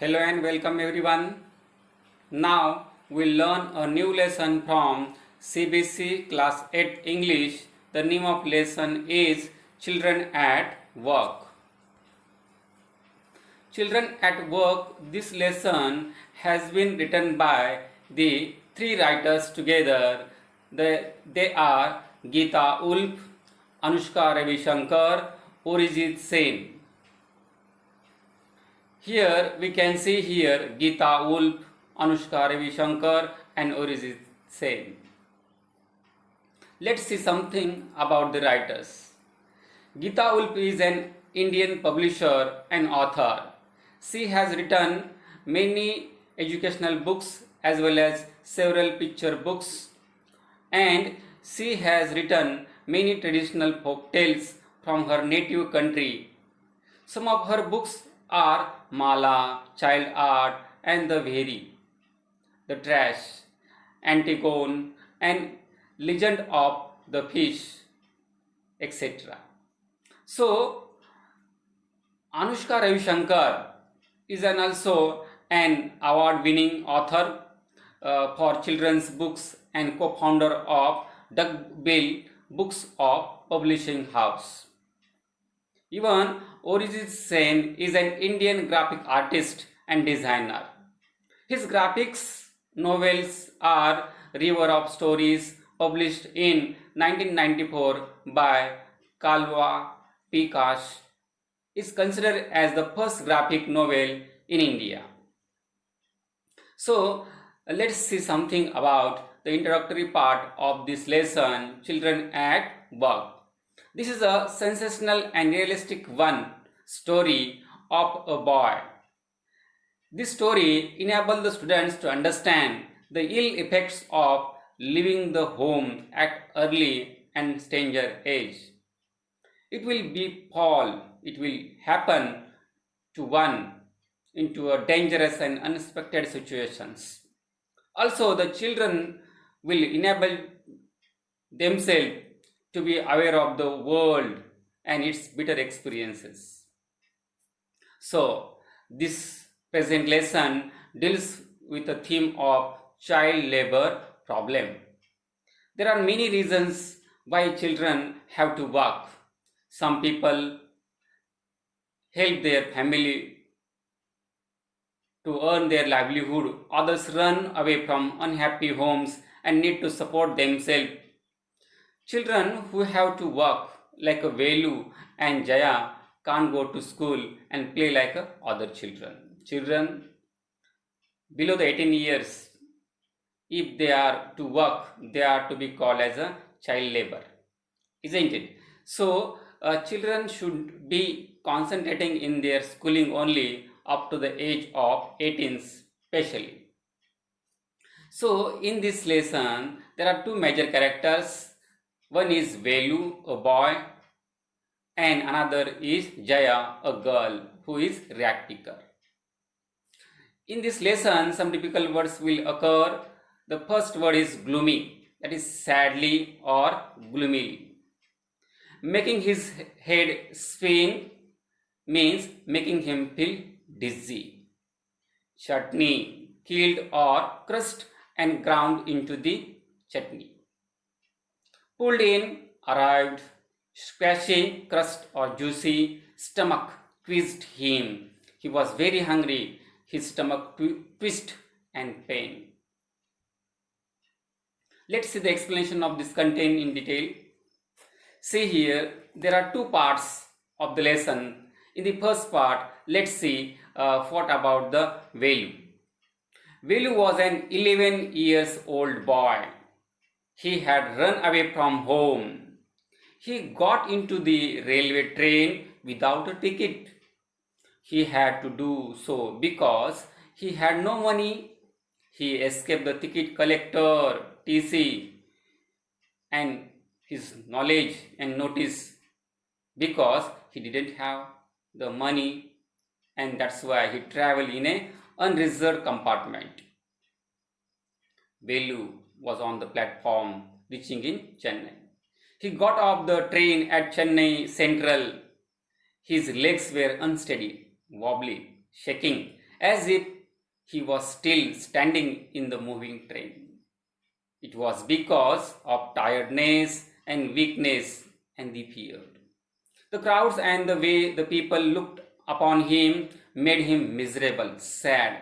Hello and welcome everyone. Now we'll learn a new lesson from CBSE Class 8 English. The name of lesson is Children at Work. Children at Work, this lesson has been written by the three writers together. They are Geeta Ulf, Anushka Ravi Shankar, Orijit Sen. Here we can see here Geeta Ulf, Anushka Ravi Shankar and Orijit Sen. Let's see something about the writers. Geeta Ulf is an Indian publisher and author. She has written many educational books as well as several picture books, and she has written many traditional folk tales from her native country. Some of her books are Mala, Child Art and the Very, The Trash, Antigone and Legend of the Fish, etc. So, Anushka Ravi Shankar is also an award-winning author for children's books and co-founder of Duckbill Books of Publishing House. Even Orijit Sen is an Indian graphic artist and designer. His graphics novels are River of Stories, published in 1994 by Kalwa Pikash, is considered as the first graphic novel in India. So, let's see something about the introductory part of this lesson, Children at Work. This is a sensational and realistic story of a boy. This story enables the students to understand the ill effects of leaving the home at early and tender age. It will happen to one into a dangerous and unexpected situations. Also, the children will enable themselves to be aware of the world and its bitter experiences. So, this present lesson deals with the theme of child labor problem. There are many reasons why children have to work. Some people help their family to earn their livelihood. Others run away from unhappy homes and need to support themselves. Children who have to work like a Velu and Jaya can't go to school and play like other children. Children below the 18 years, if they are to work, they are to be called as a child labor, isn't it? So, children should be concentrating in their schooling only up to the age of 18 especially. So, in this lesson, there are two major characters. One is Velu, a boy, and another is Jaya, a girl who is rag picker. In this lesson, some typical words will occur. The first word is gloomy, that is sadly or gloomily. Making his head spin means making him feel dizzy. Chutney, killed or crushed and ground into the chutney. Pulled in, arrived, squashy, crushed or juicy, stomach twisted him. He was very hungry, his stomach twist and pain. Let's see the explanation of this content in detail. See here, there are two parts of the lesson. In the first part, let's see what about the Velu. Velu was an 11 years old boy. He had run away from home. He got into the railway train without a ticket. He had to do so because he had no money. He escaped the ticket collector, TC, and his knowledge and notice because he didn't have the money, and that's why he traveled in a unreserved compartment. Velu was on the platform reaching in Chennai. He got off the train at Chennai Central. His legs were unsteady, wobbly, shaking, as if he was still standing in the moving train. It was because of tiredness and weakness and the fear. The crowds and the way the people looked upon him made him miserable, sad.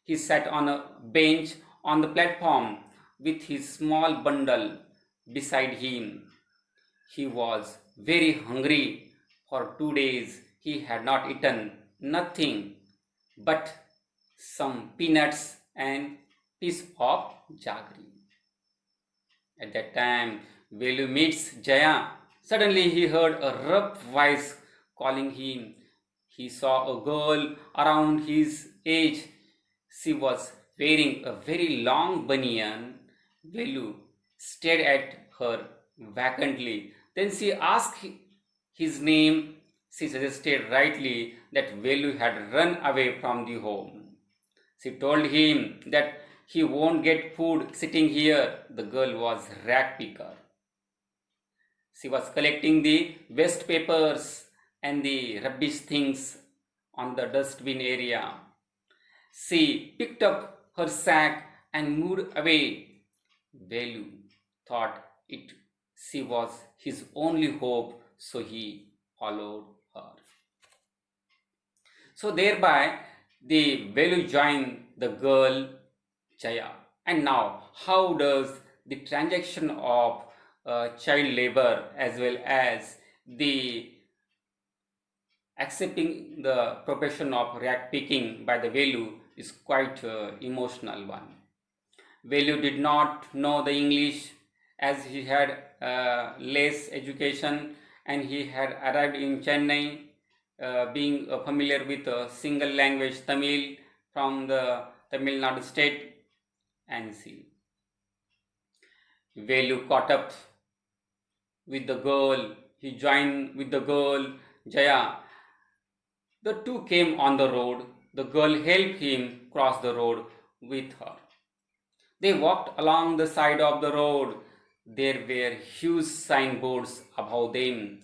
He sat on a bench on the platform with his small bundle beside him. He was very hungry. For 2 days he had not eaten nothing but some peanuts and piece of jaggery. At that time, Velu meets Jaya. Suddenly he heard a rough voice calling him. He saw a girl around his age. She was wearing a very long banyan. Velu stared at her vacantly. Then she asked his name. She suggested rightly that Velu had run away from the home. She told him that he won't get food sitting here. The girl was rag picker. She was collecting the waste papers and the rubbish things on the dustbin area. She picked up her sack and moved away. Velu thought it she was his only hope, so he followed her. So thereby the Velu joined the girl Jaya. And now, how does the transaction of child labor as well as the accepting the profession of rag picking by the Velu is quite emotional one. Velu did not know the English as he had less education and he had arrived in Chennai being familiar with a single language Tamil from the Tamil Nadu state, and see Velu caught up with the girl, he joined with the girl Jaya. The two came on the road. The girl helped him cross the road with her. They walked along the side of the road. There were huge signboards above them.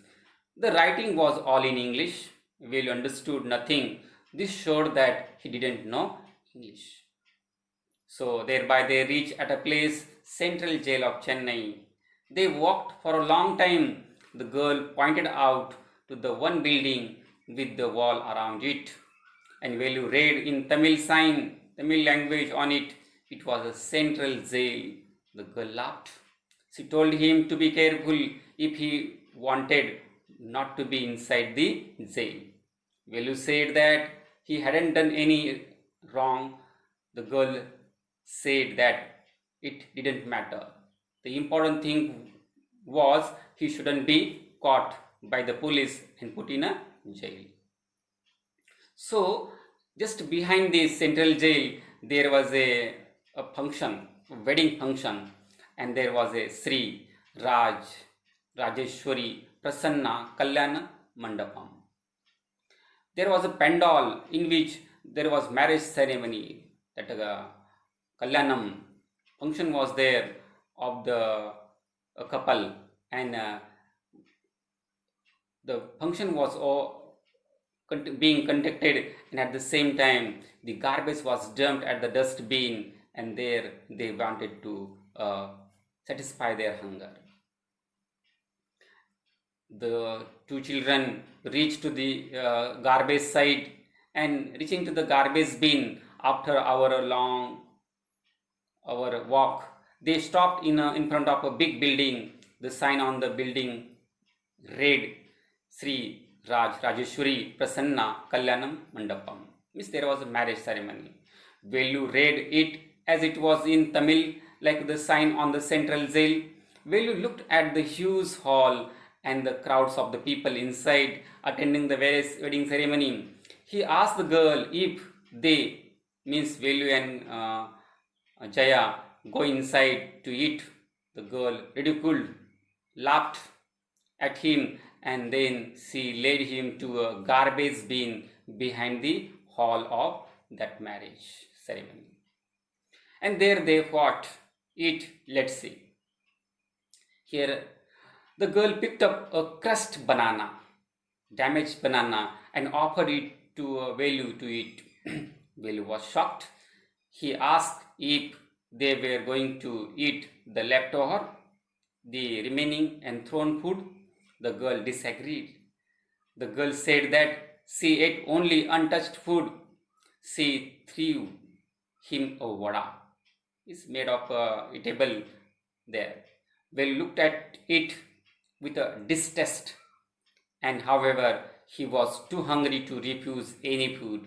The writing was all in English. Velu understood nothing. This showed that he didn't know English. So thereby they reached at a place, Central Jail of Chennai. They walked for a long time. The girl pointed out to the one building with the wall around it. And Velu read in Tamil language on it. It was a Central Jail. The girl laughed. She told him to be careful if he wanted not to be inside the jail. Velu said that he hadn't done any wrong. The girl said that it didn't matter. The important thing was he shouldn't be caught by the police and put in a jail. So, just behind the central jail, there was a function, a wedding function, and there was a Sri Rajeshwari Prasanna Kalyana Mandapam. There was a pandal in which there was marriage ceremony. That Kalyanam function was there of the couple, and the function was all being conducted, and at the same time the garbage was dumped at the dustbin, and there they wanted to satisfy their hunger. The two children reached to the garbage site, and reaching to the garbage bin after our walk, they stopped in front of a big building. The sign on the building read Sri Rajeshwari Prasanna Kalyanam Mandapam. Means there was a marriage ceremony. Velu read it as it was in Tamil, like the sign on the central jail. Velu looked at the huge hall and the crowds of the people inside attending the various wedding ceremony. He asked the girl if they, means Velu and Jaya, go inside to eat. The girl ridiculed, laughed at him, and then she led him to a garbage bin behind the hall of that marriage ceremony. And there they fought. Eat, let's see. Here the girl picked up a crushed banana, damaged banana, and offered it to Velu to eat. Velu was shocked. He asked if they were going to eat the leftover, the remaining and thrown food. The girl disagreed. The girl said that she ate only untouched food. She threw him a vada. It's made of eatable there. Well looked at it with a distaste, and however, he was too hungry to refuse any food.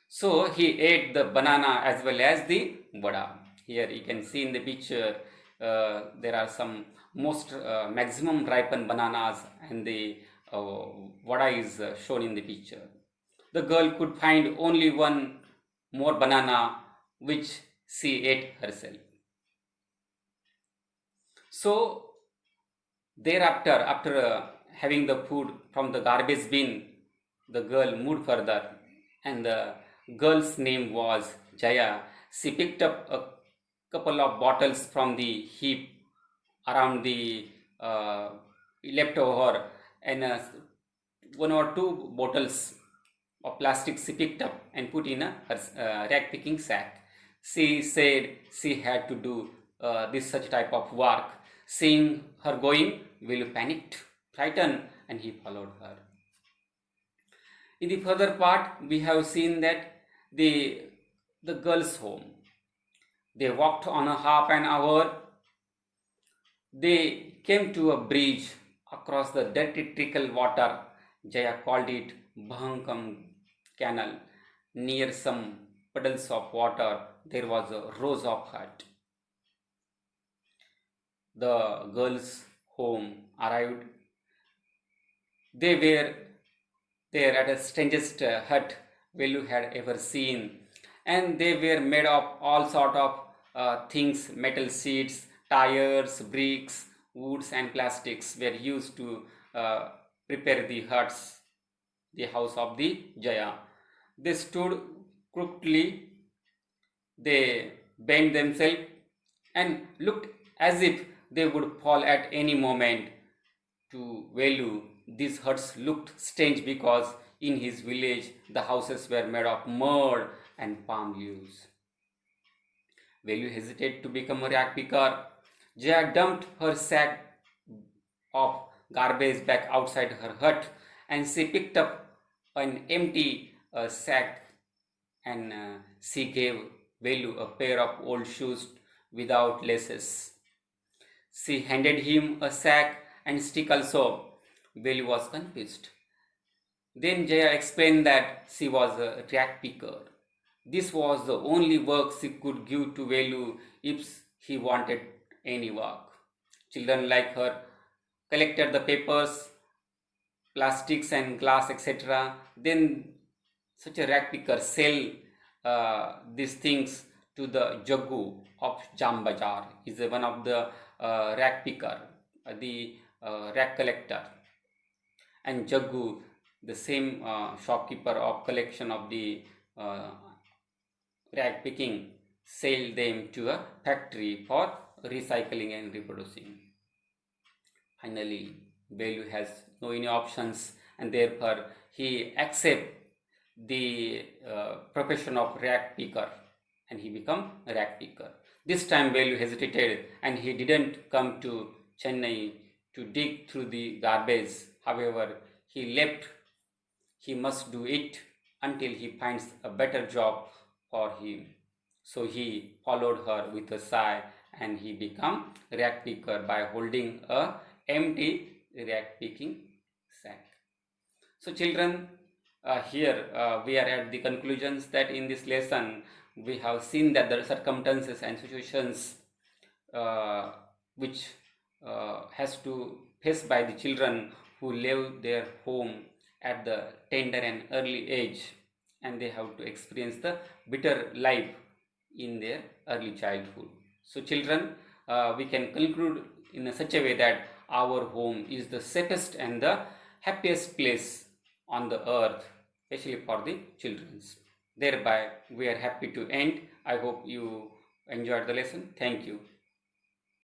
So he ate the banana as well as the vada. Here you can see in the picture there are some most maximum ripened bananas, and the vada is shown in the picture. The girl could find only one more banana which she ate herself. So thereafter, after having the food from the garbage bin, the girl moved further, and the girl's name was Jaya. She picked up a couple of bottles from the heap around the leftover, and one or two bottles of plastic she picked up and put in a rag picking sack. She said she had to do this such type of work. Seeing her going, Will panicked, frightened, and he followed her. In the further part, we have seen that the girl's home. They walked on a half an hour. They came to a bridge across the dirty trickle water. Jaya called it Bhankam Canal. Near some puddles of water, there was a rows of hut. The girls' home arrived. They were there at the strangest hut Velu had ever seen, and they were made of all sort of things: metal sheets, tires, bricks, woods, and plastics were used to prepare the huts, the house of the Jaya. They stood crookedly, they bent themselves and looked as if they would fall at any moment. To Velu, these huts looked strange because in his village the houses were made of mud and palm leaves. Velu hesitated to become a rag picker. Jaya dumped her sack of garbage back outside her hut, and she picked up an empty sack, and she gave Velu a pair of old shoes without laces. She handed him a sack and stick also. Velu was confused. Then Jaya explained that she was a rag picker. This was the only work she could give to Velu if he wanted any work. Children like her collected the papers, plastics and glass, etc. Then such a rag picker sell these things to the Jaggu of Jambazar. Is one of the rag picker, the rag collector, and Jaggu, the same shopkeeper of collection of the rag picking, sell them to a factory for recycling and reproducing. Finally, Velu has no any options, and therefore he accepts the profession of rag picker, and he become a rag picker. This time Velu hesitated, and he didn't come to Chennai to dig through the garbage. However, he left. He must do it until he finds a better job for him. So he followed her with a sigh, and he became rag picker by holding a empty rag picking sack. So children, here we are at the conclusions that in this lesson we have seen that the circumstances and situations which has to face by the children who leave their home at the tender and early age, and they have to experience the bitter life in their early childhood. So children, we can conclude in such a way that our home is the safest and the happiest place on the earth, especially for the children. Thereby we are happy to end. I hope you enjoyed the lesson. Thank you.